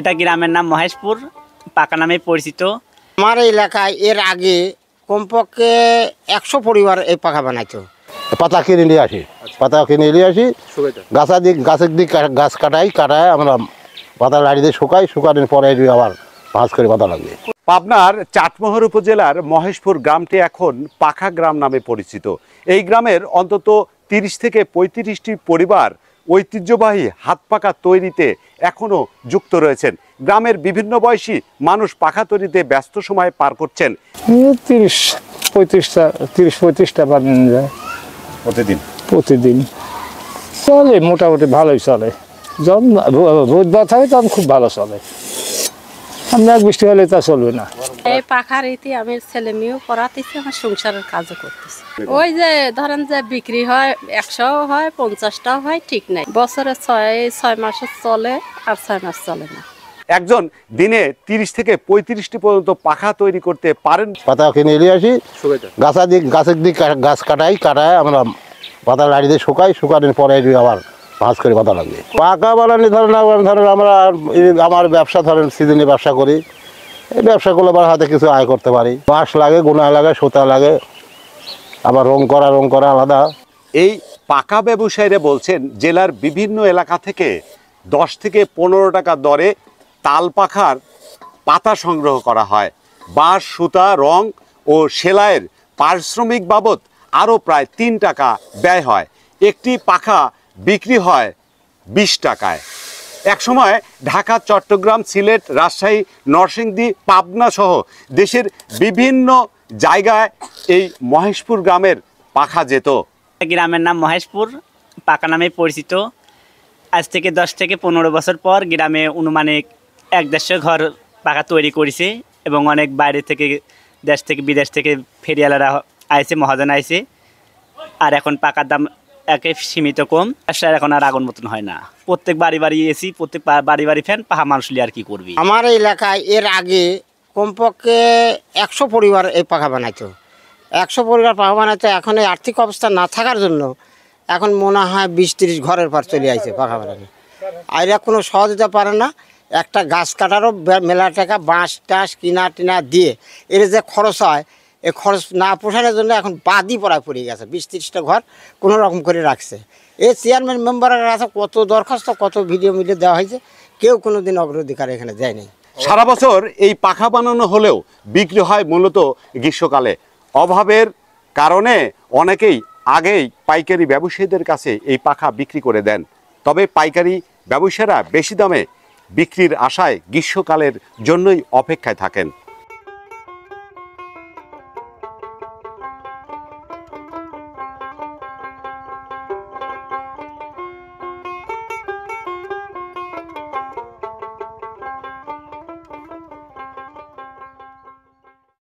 এটা গ্রামের নাম মহেশপুর, পাকা নামে পরিচিত। আমার এলাকায় এর আগে কমপক্ষে 100 পরিবার এই পাখা বানাইতো। পাতা কিনে নিয়ে আসি, গাছের দিক গাছ কাটায় আমরা পাতা লাড়ি দিয়ে শুকানোর পরে আবার ভাঁজ করে পাতা লাগিয়ে। পাবনার চাটমোহর উপজেলার মহেশপুর গ্রামটি এখন পাখা গ্রাম নামে পরিচিত। এই গ্রামের অন্তত 30 থেকে 35টি পরিবার ঐতিহ্যবাহী হাত পাখা তৈরিতে এখনও যুক্ত রয়েছেন। গ্রামের বিভিন্ন বয়সী মানুষ পাখা তৈরিতে ব্যস্ত সময় পার করছেন। 30-35টা বানানো যায় প্রতিদিন। চলে মোটামুটি ভালোই চলে, যখন রোদ বাত হয় তখন খুব ভালো চলে। আমরা বৃষ্টি হলে তা চলবে না। এই পাখার ইতি আমি ছেলে মেয়েও পড়াতেছি, আমার সংসারের কাজও করতেছি। ওই যে ধরেন যে বিক্রি হয় 100 হয় 50টাও হয়, ঠিক নাই। বছরে 6 মাসে চলে আর 6 মাস চলে না। একজন দিনে 30 থেকে 35টি পর্যন্ত পাখা তৈরি করতে পারেন। পাতা কিনে নিয়ে আসি, গাছের দিক গাছ কাটায় আমরা পাতা লাড়ি দিয়ে শুকানোর পরে আবার ভাঁজ করে পাতা লাগিয়ে। পাকা বানানি ধরেন আমরা আমার ব্যবসা ধরেন সিজনে ব্যবসা করি, এই ব্যবসা করলে আবার হাতে কিছু আয় করতে পারি। বাঁশ লাগে, গুনা লাগে, সুতা লাগে, আবার রং করা আলাদা। এই পাকা ব্যবসায়ীরা বলছেন জেলার বিভিন্ন এলাকা থেকে 10 থেকে 15 টাকা দরে তাল পাখার পাতা সংগ্রহ করা হয়। বাঁশ, সুতা, রং ও সেলাইয়ের পারিশ্রমিক বাবদ আরও প্রায় 3 টাকা ব্যয় হয়। একটি পাখা বিক্রি হয় 20 টাকায়। একসময় ঢাকা, চট্টগ্রাম, সিলেট, রাজশাহী, নরসিংদী, পাবনা সহ দেশের বিভিন্ন জায়গায় এই মহেশপুর গ্রামের পাখা যেত। গ্রামের নাম মহেশপুর, পাকা নামে পরিচিত। আজ থেকে 10 থেকে 15 বছর পর গ্রামে অনুমানিক 150 ঘর পাখা তৈরি করেছে এবং অনেক বাইরে থেকে, দেশ থেকে বিদেশ থেকে ফেরিয়ালারা আইছে, মহাজন আইছে। আর এখন পাকার দাম একে সীমিত কম, ব্যবসার এখন আর আগুন মতন হয় না। প্রত্যেক বাড়ি এসি, প্রত্যেক বাড়ি ফ্যান, পাখা মানুষ আর কি করবি। আমার এলাকায় এর আগে কমপক্ষে 100 পরিবার এই পাখা বানাইতো। 100 পরিবার পাখা বানাইতো। এখন এই আর্থিক অবস্থা না থাকার জন্য এখন মনে হয় 20-30 ঘরের পর চলে আসছে পাখা বানানো। আর এরা কোনো সহযোগিতা পারে না। একটা গাছ কাটারও মেলা টাকা, বাঁশ টাঁশ কিনা দিয়ে এর যে খরচ হয়, এই খরচ না পোষানোর জন্য এখন বাদই পড়ে গেছে। 20-30টা ঘর কোনো রকম করে রাখছে। এই চেয়ারম্যান মেম্বারের কাছে কত দরখাস্ত, কত ভিডিও দেওয়া হয়েছে, কেউ কোনো দিন অগ্রাধিকার এখানে দেয়নি। সারা বছর এই পাখা বানানো হলেও বিক্রি হয় মূলত গ্রীষ্মকালে। অভাবের কারণে অনেকেই আগেই পাইকারি ব্যবসায়ীদের কাছে এই পাখা বিক্রি করে দেন। তবে পাইকারি ব্যবসায়ীরা বেশি দামে বিক্রির আশায় গ্রীষ্মকালের জন্যই অপেক্ষায় থাকেন।